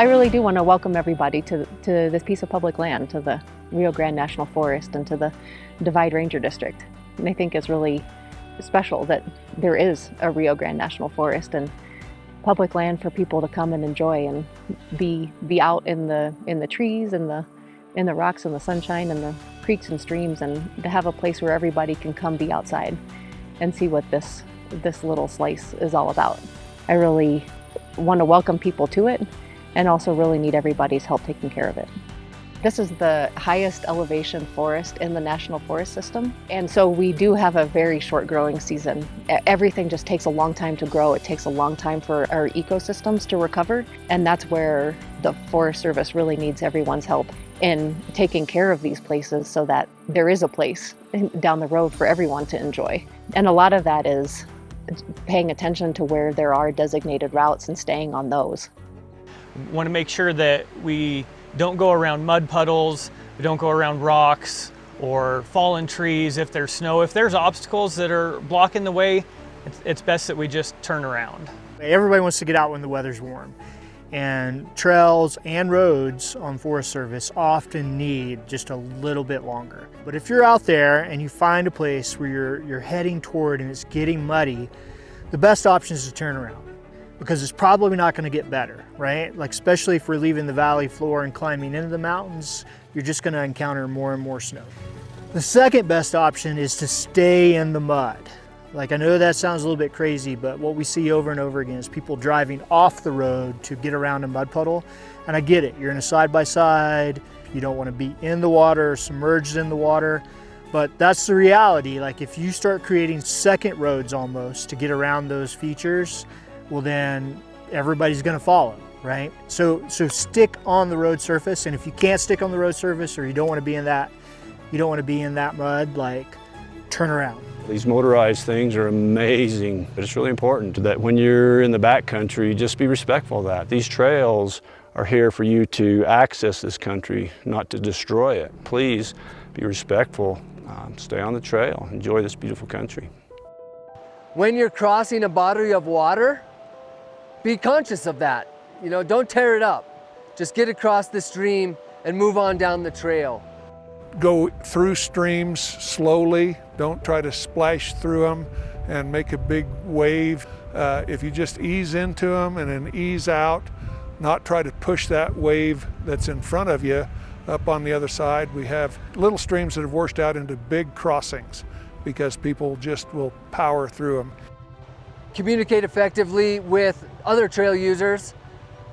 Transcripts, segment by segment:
I really do want to welcome everybody to this piece of public land, to the Rio Grande National Forest and to the Divide Ranger District. And I think it's really special that there is a Rio Grande National Forest and public land for people to come and enjoy and be out in the trees and in the rocks and the sunshine and the creeks and streams, and to have a place where everybody can come be outside and see what this little slice is all about. I really want to welcome people to it and also really need everybody's help taking care of it. This is the highest elevation forest in the National Forest System, and so we do have a very short growing season. Everything just takes a long time to grow. It takes a long time for our ecosystems to recover, and that's where the Forest Service really needs everyone's help in taking care of these places so that there is a place down the road for everyone to enjoy. And a lot of that is paying attention to where there are designated routes and staying on those. We want to make sure that we don't go around mud puddles, we don't go around rocks or fallen trees if there's snow. If there's obstacles that are blocking the way, it's best that we just turn around. Everybody wants to get out when the weather's warm, and trails and roads on Forest Service often need just a little bit longer. But if you're out there and you find a place where you're heading toward and it's getting muddy, the best option is to turn around, because it's probably not going to get better, right? Like, especially if we're leaving the valley floor and climbing into the mountains, you're just going to encounter more and more snow. The second best option is to stay in the mud. Like, I know that sounds a little bit crazy, but what we see over and over again is people driving off the road to get around a mud puddle. And I get it, you're in a side-by-side, you don't want to be in the water, submerged in the water, but that's the reality. Like, if you start creating second roads almost to get around those features, well, then everybody's going to follow, right? So stick on the road surface, and if you can't stick on the road surface, or you don't want to be in that mud, like, turn around. These motorized things are amazing, but it's really important that when you're in the backcountry, just be respectful of that. These trails are here for you to access this country, not to destroy it. Please be respectful, stay on the trail, enjoy this beautiful country. When you're crossing a body of water, be conscious of that. You know, don't tear it up. Just get across the stream and move on down the trail. Go through streams slowly. Don't try to splash through them and make a big wave. If you just ease into them and then ease out, not try to push that wave that's in front of you up on the other side. We have little streams that have washed out into big crossings because people just will power through them. Communicate effectively with other trail users.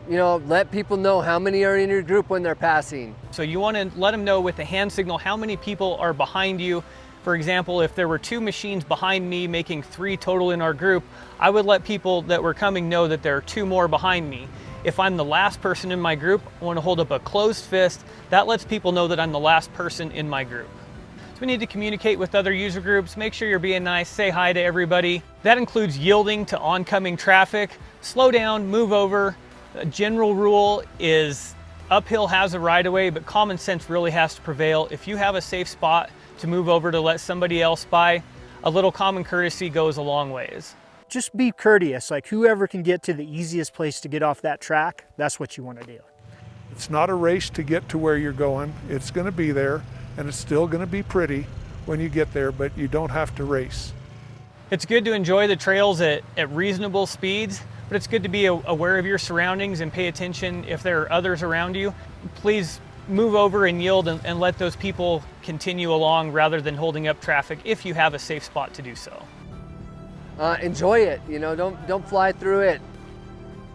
You know, let people know how many are in your group when they're passing. So you want to let them know with the hand signal how many people are behind you. For example, if there were 2 machines behind me making 3 total in our group, I would let people that were coming know that there are 2 more behind me. If I'm the last person in my group, I want to hold up a closed fist. That lets people know that I'm the last person in my group. So we need to communicate with other user groups, make sure you're being nice, say hi to everybody. That includes yielding to oncoming traffic, slow down, move over. A general rule is uphill has a right-of-way, but common sense really has to prevail. If you have a safe spot to move over to let somebody else by, a little common courtesy goes a long ways. Just be courteous. Like, whoever can get to the easiest place to get off that track, that's what you want to do. It's not a race to get to where you're going. It's going to be there, and it's still going to be pretty when you get there, but you don't have to race. It's good to enjoy the trails at reasonable speeds, but it's good to be aware of your surroundings and pay attention if there are others around you. Please move over and yield and let those people continue along rather than holding up traffic if you have a safe spot to do so. Enjoy it, you know, don't fly through it.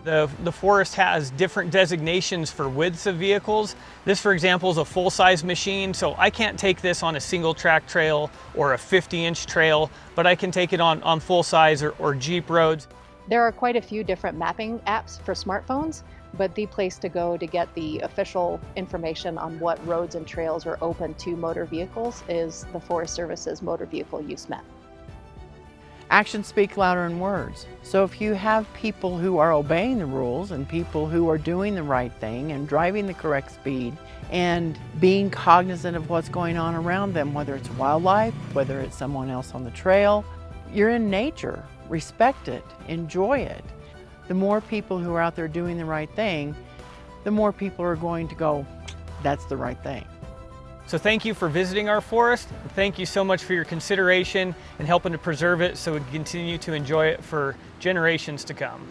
The forest has different designations for widths of vehicles. This, for example, is a full-size machine, so I can't take this on a single-track trail or a 50-inch trail, but I can take it on full-size or Jeep roads. There are quite a few different mapping apps for smartphones, but the place to go to get the official information on what roads and trails are open to motor vehicles is the Forest Service's Motor Vehicle Use Map. Actions speak louder than words. So if you have people who are obeying the rules and people who are doing the right thing and driving the correct speed and being cognizant of what's going on around them, whether it's wildlife, whether it's someone else on the trail, you're in nature. Respect it, enjoy it. The more people who are out there doing the right thing, the more people are going to go, that's the right thing. So thank you for visiting our forest. Thank you so much for your consideration and helping to preserve it so we can continue to enjoy it for generations to come.